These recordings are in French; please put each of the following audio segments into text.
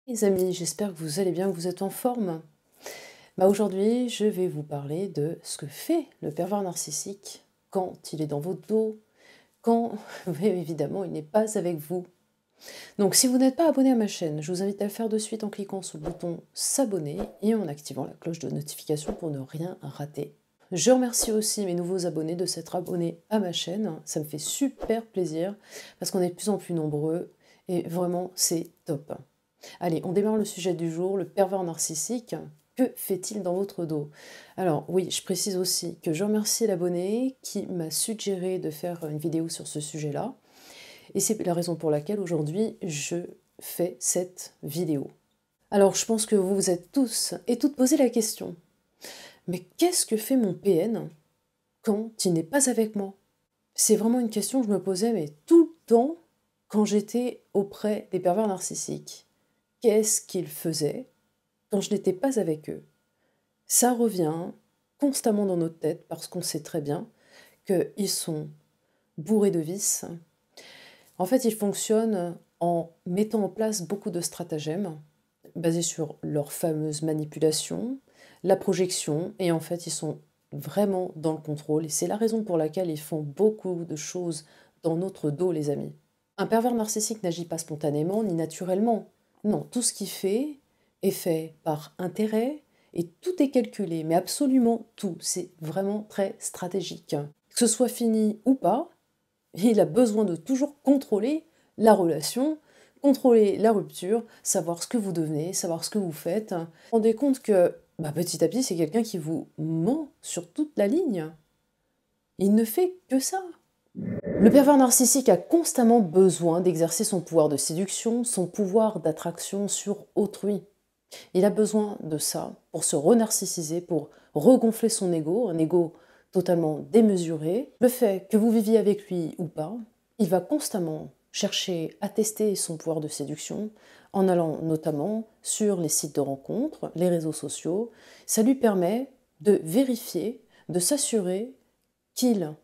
Les amis, j'espère que vous allez bien, que vous êtes en forme. Aujourd'hui, je vais vous parler de ce que fait le pervers narcissique quand il est dans votre dos, quand, oui, évidemment, il n'est pas avec vous. Donc, si vous n'êtes pas abonné à ma chaîne, je vous invite à le faire de suite en cliquant sur le bouton s'abonner et en activant la cloche de notification pour ne rien rater. Je remercie aussi mes nouveaux abonnés de s'être abonnés à ma chaîne. Ça me fait super plaisir parce qu'on est de plus en plus nombreux et vraiment, c'est top. Allez, on démarre le sujet du jour, le pervers narcissique. Que fait-il dans votre dos? Alors oui, je précise aussi que je remercie l'abonné qui m'a suggéré de faire une vidéo sur ce sujet-là. Et c'est la raison pour laquelle aujourd'hui je fais cette vidéo. Alors je pense que vous vous êtes tous et toutes posé la question. Mais qu'est-ce que fait mon PN quand il n'est pas avec moi? C'est vraiment une question que je me posais mais tout le temps quand j'étais auprès des pervers narcissiques. Qu'est-ce qu'ils faisaient quand je n'étais pas avec eux? Ça revient constamment dans notre tête parce qu'on sait très bien qu'ils sont bourrés de vices. En fait, ils fonctionnent en mettant en place beaucoup de stratagèmes basés sur leur fameuse manipulation, la projection, et en fait, ils sont vraiment dans le contrôle. Et c'est la raison pour laquelle ils font beaucoup de choses dans notre dos, les amis. Un pervers narcissique n'agit pas spontanément ni naturellement. Non, tout ce qu'il fait est fait par intérêt et tout est calculé, mais absolument tout. C'est vraiment très stratégique. Que ce soit fini ou pas, il a besoin de toujours contrôler la relation, contrôler la rupture, savoir ce que vous devenez, savoir ce que vous faites. Vous vous rendez compte que petit à petit, c'est quelqu'un qui vous ment sur toute la ligne. Il ne fait que ça. Le pervers narcissique a constamment besoin d'exercer son pouvoir de séduction, son pouvoir d'attraction sur autrui. Il a besoin de ça pour se renarcissiser, pour regonfler son ego, un ego totalement démesuré. Le fait que vous viviez avec lui ou pas, il va constamment chercher à tester son pouvoir de séduction en allant notamment sur les sites de rencontres, les réseaux sociaux. Ça lui permet de vérifier, de s'assurer qu'il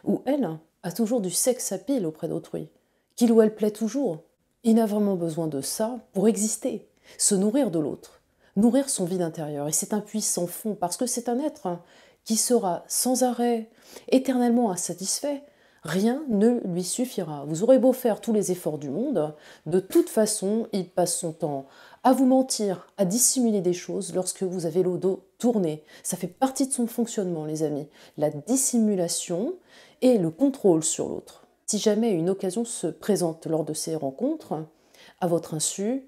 ou elle a toujours du sexe à pile auprès d'autrui, qu'il ou elle plaît toujours. Il a vraiment besoin de ça pour exister, se nourrir de l'autre, nourrir son vide intérieur. Et c'est un puits sans fond parce que c'est un être qui sera sans arrêt, éternellement insatisfait. Rien ne lui suffira. Vous aurez beau faire tous les efforts du monde, de toute façon, il passe son temps à vous mentir, à dissimuler des choses lorsque vous avez le dos tourné. Ça fait partie de son fonctionnement, les amis. La dissimulation et le contrôle sur l'autre. Si jamais une occasion se présente lors de ces rencontres, à votre insu,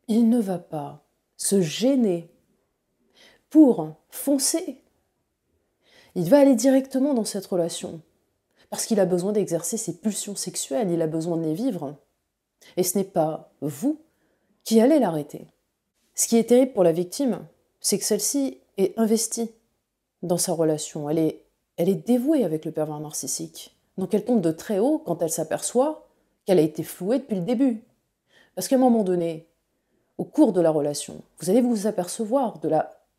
il ne va pas se gêner pour foncer. Il va aller directement dans cette relation parce qu'il a besoin d'exercer ses pulsions sexuelles, il a besoin de les vivre. Et ce n'est pas vous qui allez l'arrêter. Ce qui est terrible pour la victime, c'est que celle-ci est investie dans sa relation. Elle est dévouée avec le pervers narcissique. Donc elle tombe de très haut quand elle s'aperçoit qu'elle a été flouée depuis le début. Parce qu'à un moment donné, au cours de la relation, vous allez vous apercevoir de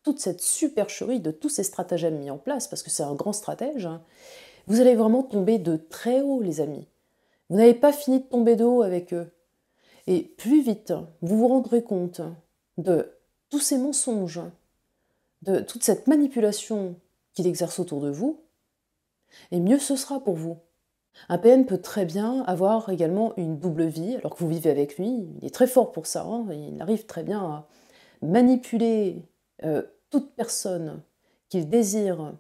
toute cette supercherie, de tous ces stratagèmes mis en place, parce que c'est un grand stratège, hein. Vous allez vraiment tomber de très haut, les amis. Vous n'avez pas fini de tomber de haut avec eux. Et plus vite vous vous rendrez compte de tous ces mensonges, de toute cette manipulation qu'il exerce autour de vous, et mieux ce sera pour vous. Un PN peut très bien avoir également une double vie, alors que vous vivez avec lui, il est très fort pour ça, hein, il arrive très bien à manipuler toute personne qu'il désire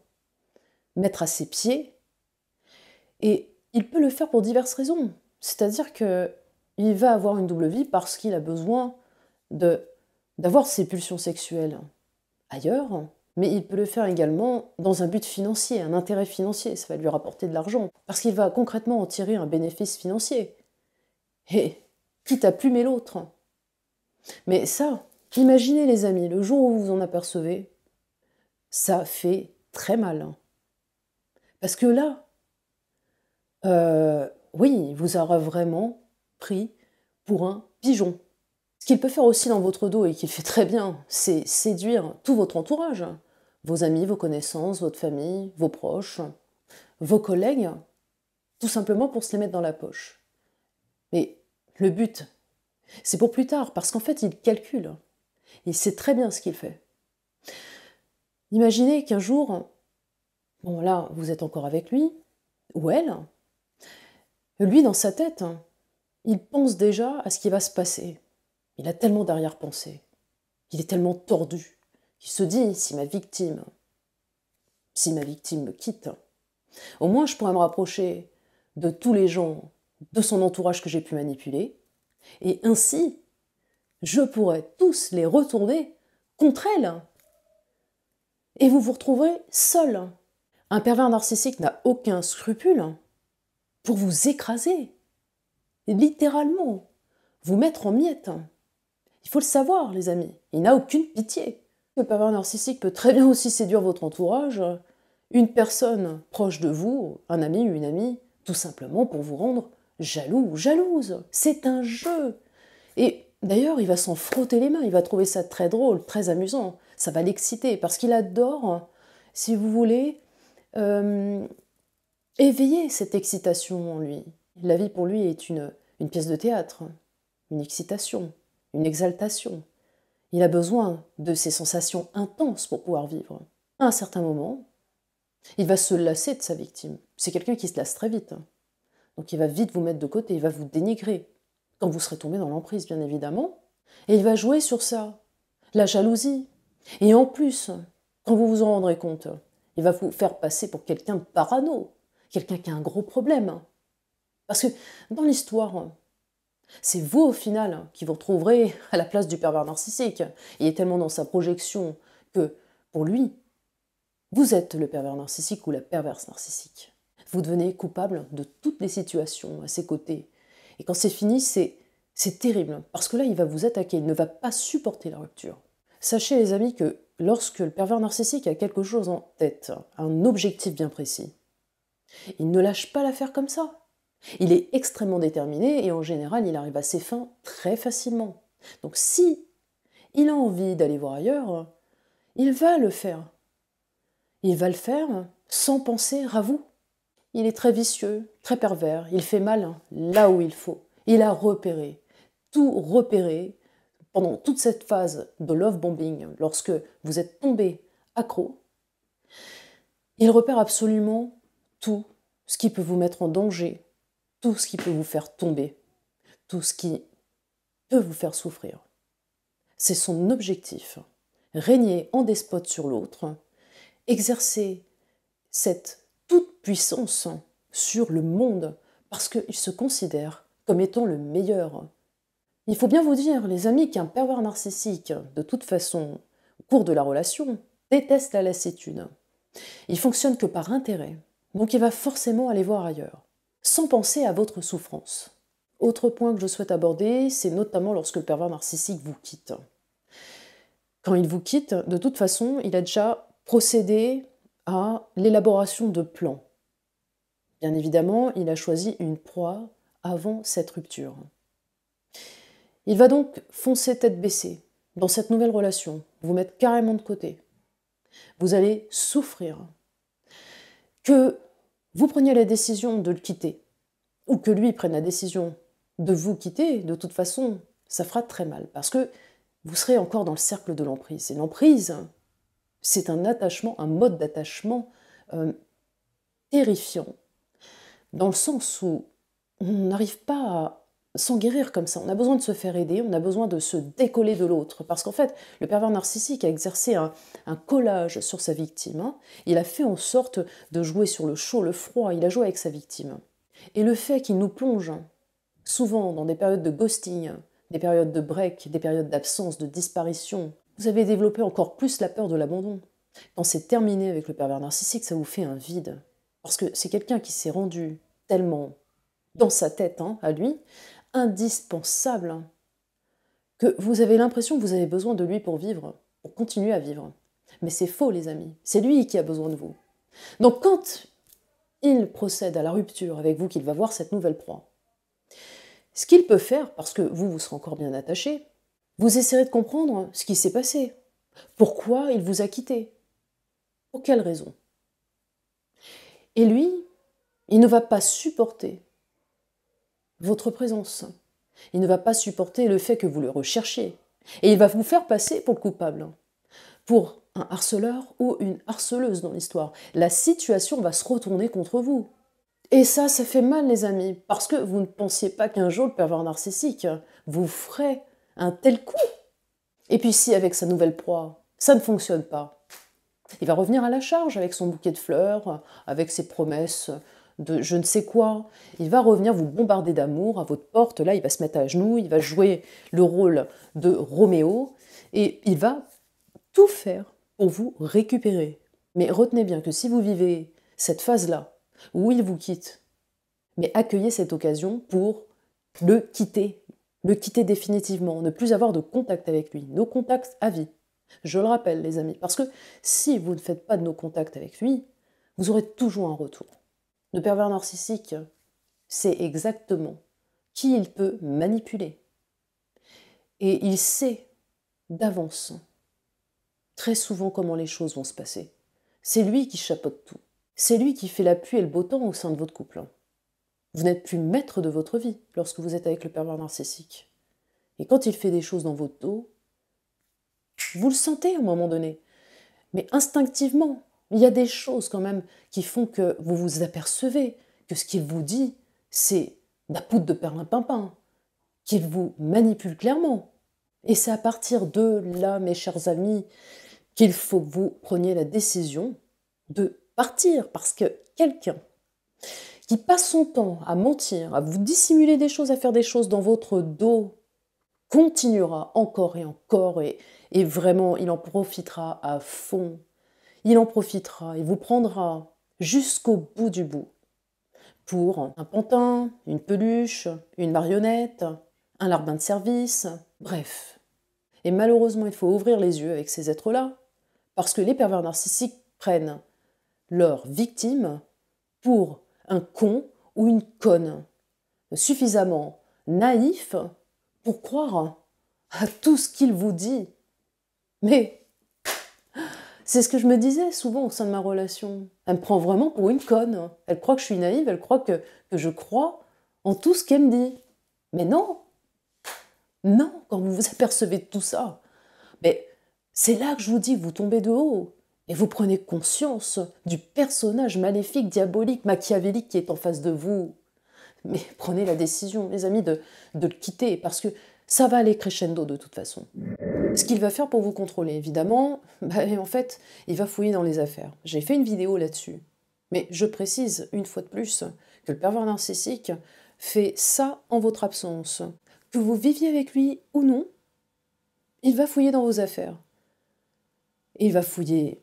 mettre à ses pieds, et il peut le faire pour diverses raisons. C'est-à-dire qu'il va avoir une double vie parce qu'il a besoin d'avoir ses pulsions sexuelles ailleurs, mais il peut le faire également dans un but financier, un intérêt financier, ça va lui rapporter de l'argent, parce qu'il va concrètement en tirer un bénéfice financier. Et quitte à plumer l'autre. Mais ça, imaginez les amis, le jour où vous vous en apercevez, ça fait très mal. Parce que là, oui, il vous aura vraiment pris pour un pigeon. Ce qu'il peut faire aussi dans votre dos et qu'il fait très bien, c'est séduire tout votre entourage. Vos amis, vos connaissances, votre famille, vos proches, vos collègues, tout simplement pour se les mettre dans la poche. Mais le but, C'est pour plus tard, parce qu'en fait, il calcule. Il sait très bien ce qu'il fait. Imaginez qu'un jour, bon là, vous êtes encore avec lui, ou elle, lui, dans sa tête, il pense déjà à ce qui va se passer. Il a tellement d'arrière-pensée. Il est tellement tordu. Il se dit, si ma victime me quitte, au moins je pourrais me rapprocher de tous les gens de son entourage que j'ai pu manipuler, et ainsi, je pourrais tous les retourner contre elle. Et vous vous retrouverez seul. Un pervers narcissique n'a aucun scrupule pour vous écraser, littéralement, vous mettre en miettes. Il faut le savoir, les amis, il n'a aucune pitié. Le pervers narcissique peut très bien aussi séduire votre entourage, une personne proche de vous, un ami ou une amie, tout simplement pour vous rendre jaloux ou jalouse. C'est un jeu. Et d'ailleurs, il va s'en frotter les mains, il va trouver ça très drôle, très amusant. Ça va l'exciter parce qu'il adore, si vous voulez, éveiller cette excitation en lui. La vie pour lui est une pièce de théâtre, une excitation, une exaltation. Il a besoin de ces sensations intenses pour pouvoir vivre. À un certain moment, il va se lasser de sa victime. C'est quelqu'un qui se lasse très vite. Donc il va vite vous mettre de côté, il va vous dénigrer. Quand vous serez tombé dans l'emprise, bien évidemment. Et il va jouer sur ça, la jalousie. Et en plus, quand vous vous en rendrez compte, il va vous faire passer pour quelqu'un de parano, quelqu'un qui a un gros problème. Parce que dans l'histoire, c'est vous au final qui vous retrouverez à la place du pervers narcissique. Il est tellement dans sa projection que, pour lui, vous êtes le pervers narcissique ou la perverse narcissique. Vous devenez coupable de toutes les situations à ses côtés. Et quand c'est fini, c'est terrible, parce que là, il va vous attaquer, il ne va pas supporter la rupture. Sachez, les amis, que lorsque le pervers narcissique a quelque chose en tête, un objectif bien précis, il ne lâche pas l'affaire comme ça. Il est extrêmement déterminé et en général, il arrive à ses fins très facilement. Donc si il a envie d'aller voir ailleurs, il va le faire. Il va le faire sans penser à vous. Il est très vicieux, très pervers, il fait mal là où il faut. Il a repéré, tout repéré pendant toute cette phase de love bombing, lorsque vous êtes tombé accro. Il repère absolument tout ce qui peut vous mettre en danger, tout ce qui peut vous faire tomber, tout ce qui peut vous faire souffrir. C'est son objectif. Régner en despote sur l'autre, exercer cette toute-puissance sur le monde parce qu'il se considère comme étant le meilleur. Il faut bien vous dire, les amis, qu'un pervers narcissique, de toute façon, au cours de la relation, déteste la lassitude. Il fonctionne que par intérêt, donc il va forcément aller voir ailleurs, sans penser à votre souffrance. Autre point que je souhaite aborder, c'est notamment lorsque le pervers narcissique vous quitte. Quand il vous quitte, de toute façon, il a déjà procédé à l'élaboration de plans. Bien évidemment, il a choisi une proie avant cette rupture. Il va donc foncer tête baissée dans cette nouvelle relation, vous mettre carrément de côté. Vous allez souffrir. Que vous preniez la décision de le quitter, ou que lui prenne la décision de vous quitter, de toute façon, ça fera très mal, parce que vous serez encore dans le cercle de l'emprise. Et l'emprise, c'est un attachement, un mode d'attachement terrifiant, dans le sens où on n'arrive pas à s'en guérir comme ça. On a besoin de se faire aider, on a besoin de se décoller de l'autre. Parce qu'en fait, le pervers narcissique a exercé un collage sur sa victime. Hein. Il a fait en sorte de jouer sur le chaud, le froid, il a joué avec sa victime. Et le fait qu'il nous plonge souvent dans des périodes de ghosting, des périodes de break, des périodes d'absence, de disparition, vous avez développé encore plus la peur de l'abandon. Quand c'est terminé avec le pervers narcissique, ça vous fait un vide. Parce que c'est quelqu'un qui s'est rendu tellement dans sa tête, hein, à lui, indispensable, que vous avez l'impression que vous avez besoin de lui pour vivre, pour continuer à vivre. Mais c'est faux, les amis. C'est lui qui a besoin de vous. Donc quand il procède à la rupture avec vous, qu'il va voir cette nouvelle proie, ce qu'il peut faire, parce que vous serez encore bien attaché, vous essaierez de comprendre ce qui s'est passé. Pourquoi il vous a quitté? Pour quelle raison? Et lui, il ne va pas supporter votre présence. Il ne va pas supporter le fait que vous le recherchiez. Et il va vous faire passer pour le coupable, pour un harceleur ou une harceleuse dans l'histoire. La situation va se retourner contre vous. Et ça fait mal, les amis, parce que vous ne pensiez pas qu'un jour le pervers narcissique vous ferait un tel coup. Et puis si avec sa nouvelle proie, ça ne fonctionne pas, il va revenir à la charge avec son bouquet de fleurs, avec ses promesses de je ne sais quoi. Il va revenir vous bombarder d'amour à votre porte. Là, il va se mettre à genoux, il va jouer le rôle de Roméo et il va tout faire pour vous récupérer. Mais retenez bien que si vous vivez cette phase-là, où il vous quitte, mais accueillez cette occasion pour le quitter définitivement, ne plus avoir de contact avec lui, nos contacts à vie. Je le rappelle, les amis, parce que si vous ne faites pas de nos contacts avec lui, vous aurez toujours un retour. Le pervers narcissique sait exactement qui il peut manipuler. Et il sait d'avance, très souvent, comment les choses vont se passer. C'est lui qui chapeaute tout. C'est lui qui fait la pluie et le beau temps au sein de votre couple. Vous n'êtes plus maître de votre vie lorsque vous êtes avec le pervers narcissique. Et quand il fait des choses dans votre dos, vous le sentez à un moment donné. Mais instinctivement, il y a des choses quand même qui font que vous vous apercevez que ce qu'il vous dit, c'est de la poudre de perlimpinpin, qu'il vous manipule clairement. Et c'est à partir de là, mes chers amis, qu'il faut que vous preniez la décision de partir, parce que quelqu'un qui passe son temps à mentir, à vous dissimuler des choses, à faire des choses dans votre dos, continuera encore et encore, et vraiment, il en profitera à fond. Il en profitera, il vous prendra jusqu'au bout du bout pour un pantin, une peluche, une marionnette, un larbin de service, bref. Et malheureusement, il faut ouvrir les yeux avec ces êtres-là, parce que les pervers narcissiques prennent leur victime pour un con ou une conne, suffisamment naïf pour croire à tout ce qu'il vous dit. Mais c'est ce que je me disais souvent au sein de ma relation. Elle me prend vraiment pour une conne. Elle croit que je suis naïve, elle croit que je crois en tout ce qu'elle me dit. Mais non, non, quand vous vous apercevez de tout ça, mais c'est là que je vous dis que vous tombez de haut. Et vous prenez conscience du personnage maléfique, diabolique, machiavélique qui est en face de vous. Mais prenez la décision, les amis, de le quitter, parce que ça va aller crescendo de toute façon. Ce qu'il va faire pour vous contrôler, évidemment, en fait, il va fouiller dans les affaires. J'ai fait une vidéo là-dessus. Mais je précise, une fois de plus, que le pervers narcissique fait ça en votre absence. Que vous viviez avec lui ou non, il va fouiller dans vos affaires. Il va fouiller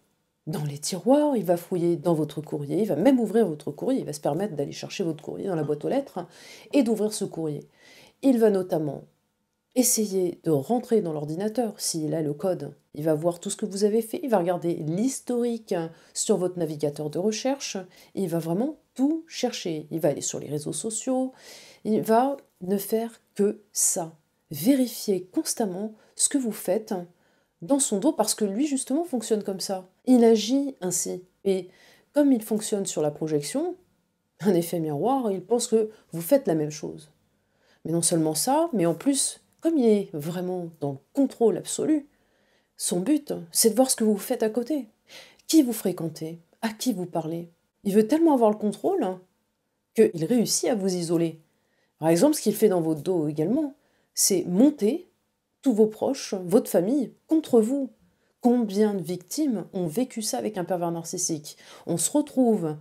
dans les tiroirs, il va fouiller dans votre courrier, il va même ouvrir votre courrier, il va se permettre d'aller chercher votre courrier dans la boîte aux lettres et d'ouvrir ce courrier. Il va notamment essayer de rentrer dans l'ordinateur s'il a le code. Il va voir tout ce que vous avez fait, il va regarder l'historique sur votre navigateur de recherche, il va vraiment tout chercher. Il va aller sur les réseaux sociaux, il va ne faire que ça. Vérifier constamment ce que vous faites dans son dos parce que lui justement fonctionne comme ça. Il agit ainsi. Et comme il fonctionne sur la projection, un effet miroir, il pense que vous faites la même chose. Mais non seulement ça, mais en plus, comme il est vraiment dans le contrôle absolu, son but, c'est de voir ce que vous faites à côté. Qui vous fréquentez, à qui vous parlez. Il veut tellement avoir le contrôle qu'il réussit à vous isoler. Par exemple, ce qu'il fait dans votre dos également, c'est monter tous vos proches, votre famille, contre vous. Combien de victimes ont vécu ça avec un pervers narcissique? On se retrouve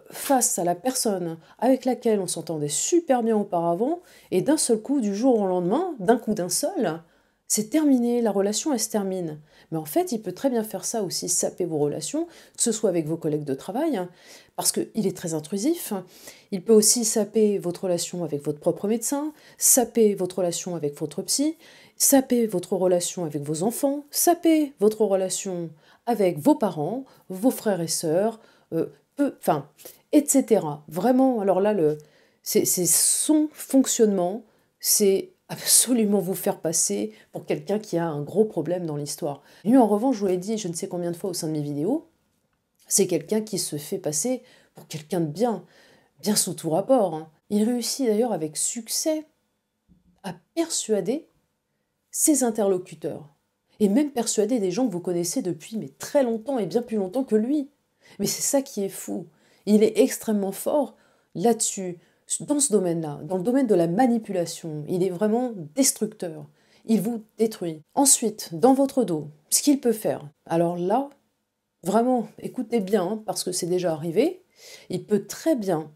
face à la personne avec laquelle on s'entendait super bien auparavant, et d'un seul coup, du jour au lendemain, d'un coup d'un seul, c'est terminé, la relation elle se termine. Mais en fait, il peut très bien faire ça aussi, saper vos relations, que ce soit avec vos collègues de travail, parce qu'il est très intrusif. Il peut aussi saper votre relation avec votre propre médecin, saper votre relation avec votre psy, saper votre relation avec vos enfants, saper votre relation avec vos parents, vos frères et sœurs, etc. Vraiment, alors là, c'est son fonctionnement, c'est absolument vous faire passer pour quelqu'un qui a un gros problème dans l'histoire. Lui, en revanche, je vous l'ai dit je ne sais combien de fois au sein de mes vidéos, c'est quelqu'un qui se fait passer pour quelqu'un de bien sous tout rapport. Il réussit d'ailleurs avec succès à persuader ses interlocuteurs. Et même persuader des gens que vous connaissez depuis mais très longtemps et bien plus longtemps que lui. Mais c'est ça qui est fou. Il est extrêmement fort là-dessus, dans ce domaine-là, dans le domaine de la manipulation. Il est vraiment destructeur. Il vous détruit. Ensuite, dans votre dos, ce qu'il peut faire. Alors là, vraiment, écoutez bien, hein, parce que c'est déjà arrivé. Il peut très bien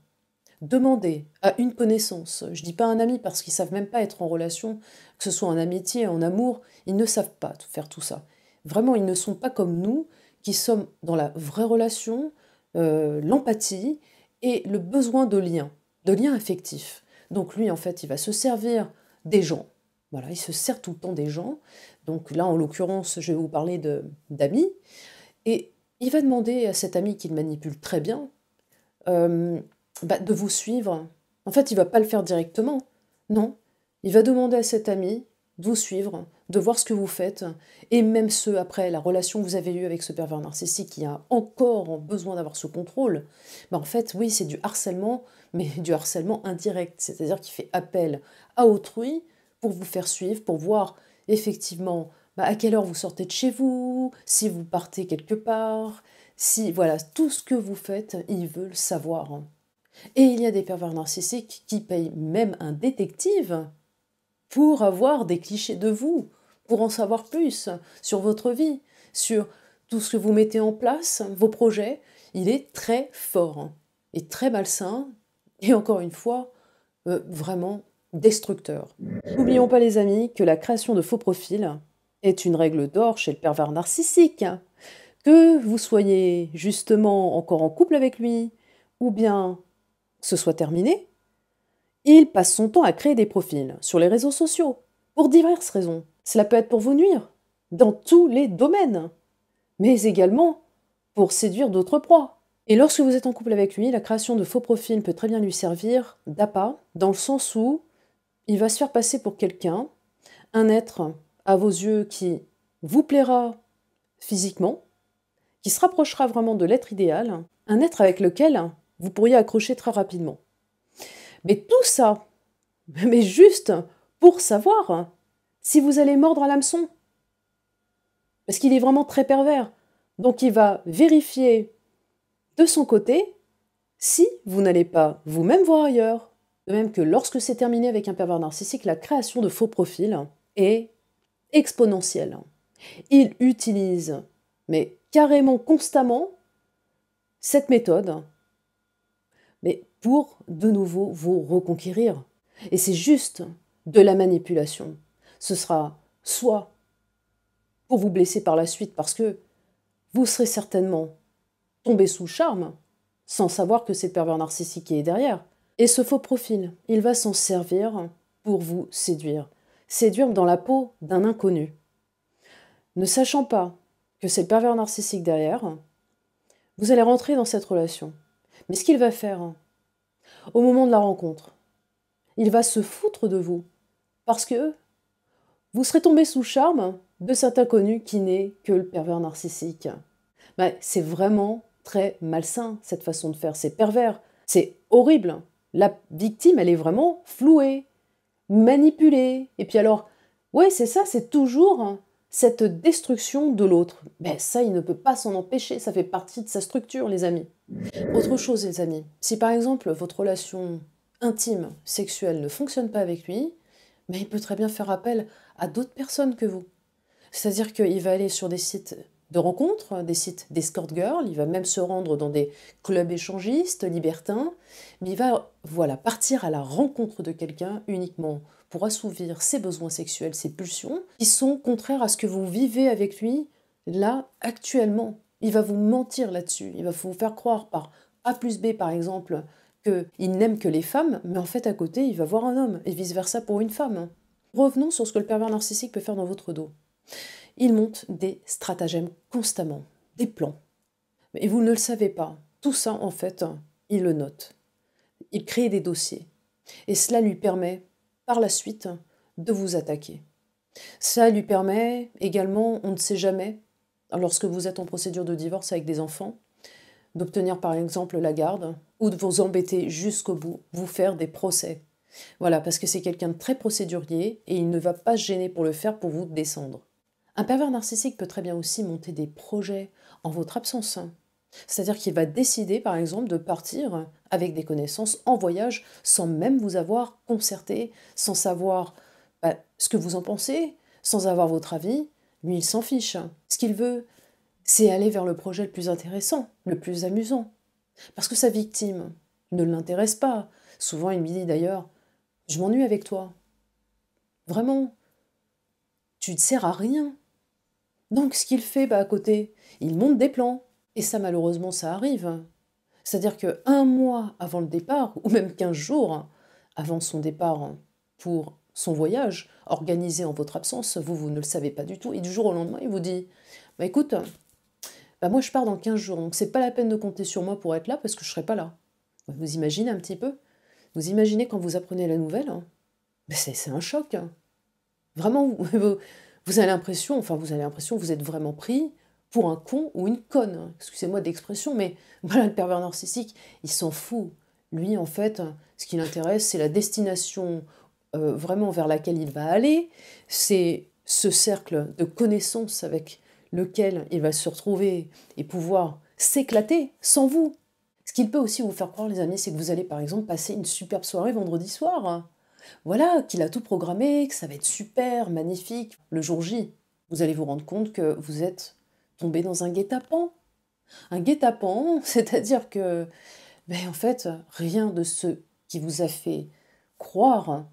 demander à une connaissance, je dis pas un ami parce qu'ils savent même pas être en relation, que ce soit en amitié, en amour, ils ne savent pas faire tout ça. Vraiment, ils ne sont pas comme nous, qui sommes dans la vraie relation, l'empathie et le besoin de liens affectifs. Donc lui, en fait, il va se servir des gens. Voilà, il se sert tout le temps des gens. Donc là, en l'occurrence, je vais vous parler d'amis. Et il va demander à cet ami qu'il manipule très bien, de vous suivre. En fait, il va pas le faire directement. Non, il va demander à cet ami de vous suivre, de voir ce que vous faites, et même après la relation que vous avez eue avec ce pervers narcissique qui a encore besoin d'avoir ce contrôle, en fait, oui, c'est du harcèlement, mais du harcèlement indirect, c'est-à-dire qu'il fait appel à autrui pour vous faire suivre, pour voir effectivement à quelle heure vous sortez de chez vous, si vous partez quelque part, si, voilà, tout ce que vous faites, ils veulent savoir. Et il y a des pervers narcissiques qui payent même un détective pour avoir des clichés de vous, pour en savoir plus sur votre vie, sur tout ce que vous mettez en place, vos projets. Il est très fort et très malsain, et encore une fois, vraiment destructeur. N'oublions pas les amis que la création de faux profils est une règle d'or chez le pervers narcissique. Que vous soyez justement encore en couple avec lui, ou bien que ce soit terminé, il passe son temps à créer des profils sur les réseaux sociaux, pour diverses raisons. Cela peut être pour vous nuire, dans tous les domaines, mais également pour séduire d'autres proies. Et lorsque vous êtes en couple avec lui, la création de faux profils peut très bien lui servir d'appât, dans le sens où il va se faire passer pour quelqu'un, un être à vos yeux qui vous plaira physiquement, qui se rapprochera vraiment de l'être idéal, un être avec lequel vous pourriez accrocher très rapidement. Mais tout ça, mais juste pour savoir si vous allez mordre à l'hameçon. Parce qu'il est vraiment très pervers. Donc il va vérifier de son côté si vous n'allez pas vous-même voir ailleurs. De même que lorsque c'est terminé avec un pervers narcissique, la création de faux profils est exponentielle. Il utilise, mais carrément constamment, cette méthode, mais pour de nouveau vous reconquérir. Et c'est juste de la manipulation. Ce sera soit pour vous blesser par la suite parce que vous serez certainement tombé sous le charme sans savoir que c'est le pervers narcissique qui est derrière. Et ce faux profil, il va s'en servir pour vous séduire. Séduire dans la peau d'un inconnu. Ne sachant pas que c'est le pervers narcissique derrière, vous allez rentrer dans cette relation. Mais ce qu'il va faire, au moment de la rencontre, il va se foutre de vous. Parce que vous serez tombé sous le charme de cet inconnu qui n'est que le pervers narcissique. C'est vraiment très malsain, cette façon de faire. C'est pervers, c'est horrible. La victime, elle est vraiment flouée, manipulée. Et puis alors, ouais, c'est ça, c'est toujours cette destruction de l'autre. Ça, il ne peut pas s'en empêcher, ça fait partie de sa structure, les amis. Autre chose, les amis, si par exemple votre relation intime, sexuelle ne fonctionne pas avec lui, il peut très bien faire appel à d'autres personnes que vous. C'est-à-dire qu'il va aller sur des sites de rencontres, des sites d'escort girl, il va même se rendre dans des clubs échangistes, libertins, mais il va partir à la rencontre de quelqu'un uniquement pour assouvir ses besoins sexuels, ses pulsions, qui sont contraires à ce que vous vivez avec lui là, actuellement. Il va vous mentir là-dessus, il va vous faire croire par A plus B par exemple, qu'il n'aime que les femmes, mais en fait à côté il va voir un homme, et vice-versa pour une femme. Revenons sur ce que le pervers narcissique peut faire dans votre dos. Il monte des stratagèmes constamment, des plans. Et vous ne le savez pas. Tout ça, en fait, il le note. Il crée des dossiers. Et cela lui permet, par la suite, de vous attaquer. Ça lui permet également, on ne sait jamais, lorsque vous êtes en procédure de divorce avec des enfants, d'obtenir par exemple la garde, ou de vous embêter jusqu'au bout, vous faire des procès. Voilà, parce que c'est quelqu'un de très procédurier et il ne va pas se gêner pour le faire pour vous descendre. Un pervers narcissique peut très bien aussi monter des projets en votre absence. C'est-à-dire qu'il va décider, par exemple, de partir avec des connaissances en voyage sans même vous avoir concerté, sans savoir ce que vous en pensez, sans avoir votre avis. Lui, il s'en fiche. Ce qu'il veut, c'est aller vers le projet le plus intéressant, le plus amusant. Parce que sa victime ne l'intéresse pas. Souvent, il me dit d'ailleurs, je m'ennuie avec toi. Vraiment, tu ne sers à rien. Donc, ce qu'il fait à côté, il monte des plans. Et ça, malheureusement, ça arrive. C'est-à-dire qu'un mois avant le départ, ou même 15 jours avant son départ pour son voyage, organisé en votre absence, vous ne le savez pas du tout, et du jour au lendemain, il vous dit « écoute, moi je pars dans 15 jours, donc c'est pas la peine de compter sur moi pour être là, parce que je serai pas là. » Vous imaginez un petit peu? Vous imaginez quand vous apprenez la nouvelle? C'est un choc. Vraiment, vous avez l'impression, vous êtes vraiment pris pour un con ou une conne. Excusez-moi d'expression, mais voilà, le pervers narcissique, il s'en fout. Lui, en fait, ce qui l'intéresse, c'est la destination vraiment vers laquelle il va aller. C'est ce cercle de connaissances avec lequel il va se retrouver et pouvoir s'éclater sans vous. Ce qu'il peut aussi vous faire croire, les amis, c'est que vous allez, par exemple, passer une superbe soirée vendredi soir. Voilà, qu'il a tout programmé, que ça va être super, magnifique. Le jour J, vous allez vous rendre compte que vous êtes tombé dans un guet-apens. Un guet-apens, c'est-à-dire que, en fait, rien de ce qui vous a fait croire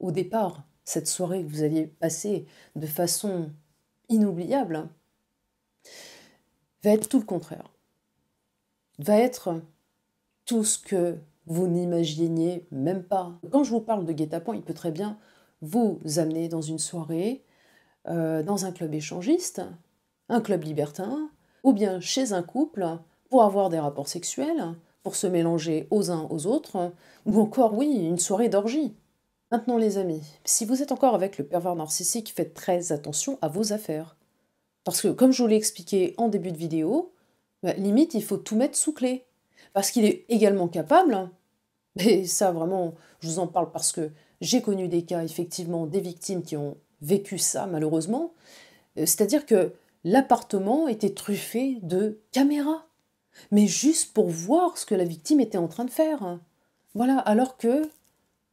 au départ cette soirée que vous alliez passer de façon inoubliable, va être tout le contraire. Va être tout ce que vous n'imaginiez même pas. Quand je vous parle de guet-apens, il peut très bien vous amener dans une soirée, dans un club échangiste, un club libertin, ou bien chez un couple pour avoir des rapports sexuels, pour se mélanger aux uns aux autres, ou encore, oui, une soirée d'orgie. Maintenant les amis, si vous êtes encore avec le pervers narcissique, faites très attention à vos affaires. Parce que comme je vous l'ai expliqué en début de vidéo, limite il faut tout mettre sous clé. Parce qu'il est également capable, et ça vraiment, je vous en parle parce que j'ai connu des cas, effectivement, des victimes qui ont vécu ça malheureusement, c'est-à-dire que l'appartement était truffé de caméras, mais juste pour voir ce que la victime était en train de faire. Voilà, alors que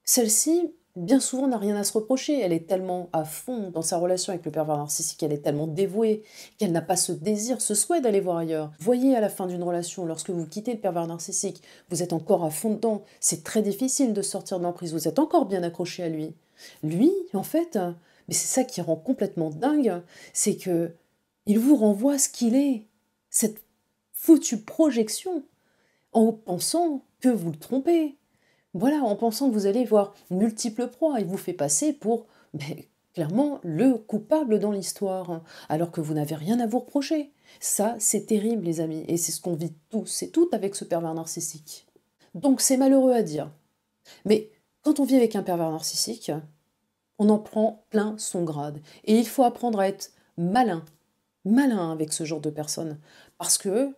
celle-ci, bien souvent, n'a rien à se reprocher. Elle est tellement à fond dans sa relation avec le pervers narcissique, elle est tellement dévouée qu'elle n'a pas ce désir, ce souhait d'aller voir ailleurs. Voyez, à la fin d'une relation, lorsque vous quittez le pervers narcissique, vous êtes encore à fond dedans, c'est très difficile de sortir de l'emprise, vous êtes encore bien accroché à lui. Lui, en fait, mais c'est ça qui rend complètement dingue, c'est que il vous renvoie ce qu'il est, cette foutue projection, en pensant que vous le trompez. Voilà, en pensant que vous allez voir multiples proies, il vous fait passer pour, clairement, le coupable dans l'histoire, alors que vous n'avez rien à vous reprocher. Ça, c'est terrible, les amis, et c'est ce qu'on vit tous et toutes avec ce pervers narcissique. Donc c'est malheureux à dire, mais quand on vit avec un pervers narcissique, on en prend plein son grade. Et il faut apprendre à être malin avec ce genre de personnes, parce que,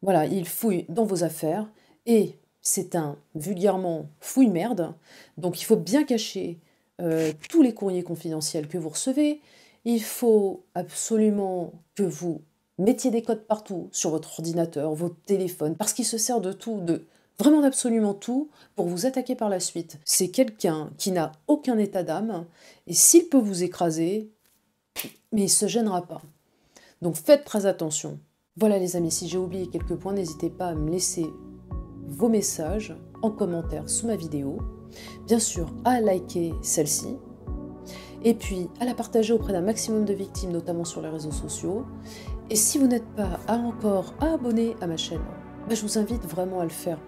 voilà, il fouille dans vos affaires, et c'est un, vulgairement, fouille-merde, donc il faut bien cacher tous les courriers confidentiels que vous recevez, il faut absolument que vous mettiez des codes partout, sur votre ordinateur, votre téléphone, parce qu'il se sert de tout, vraiment d'absolument tout, pour vous attaquer par la suite. C'est quelqu'un qui n'a aucun état d'âme, et s'il peut vous écraser, mais il ne se gênera pas. Donc faites très attention. Voilà les amis, si j'ai oublié quelques points, n'hésitez pas à me laisser vos messages en commentaire sous ma vidéo. Bien sûr, à liker celle-ci. Et puis, à la partager auprès d'un maximum de victimes, notamment sur les réseaux sociaux. Et si vous n'êtes pas encore abonné à ma chaîne, je vous invite vraiment à le faire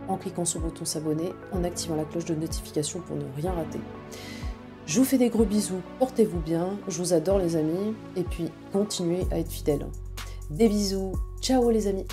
en cliquant sur le bouton s'abonner, en activant la cloche de notification pour ne rien rater. Je vous fais des gros bisous, portez-vous bien, je vous adore les amis, et puis continuez à être fidèles. Des bisous, ciao les amis!